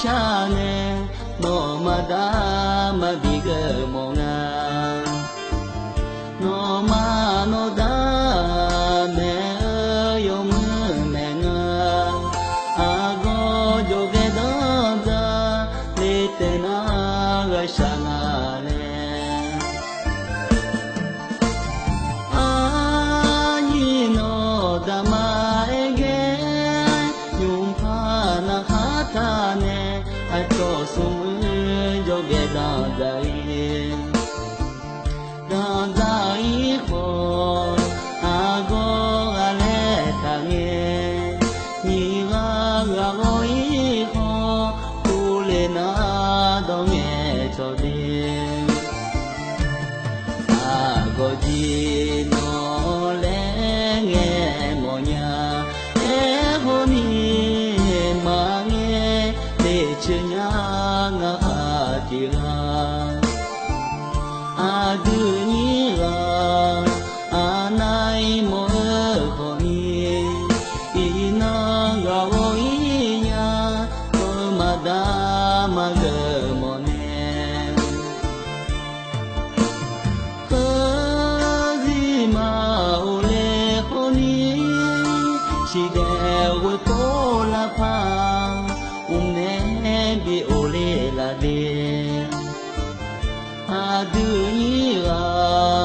shane no mada mabiga monga no ma no da me yo me nga ago joge da le tena ga shangale ne ai to sum jo ge da dai ko a go ale ta nge ni ga go i ko ku le na do nge cho de a go ji no le nge mo nya e ho ni ma chenya nga atira aduni ga anai mo ko ni ina ga o inya ko madama ga mo ne ko zi ma o le ko ni chi de wo ko la pa bi ole la de aduni ga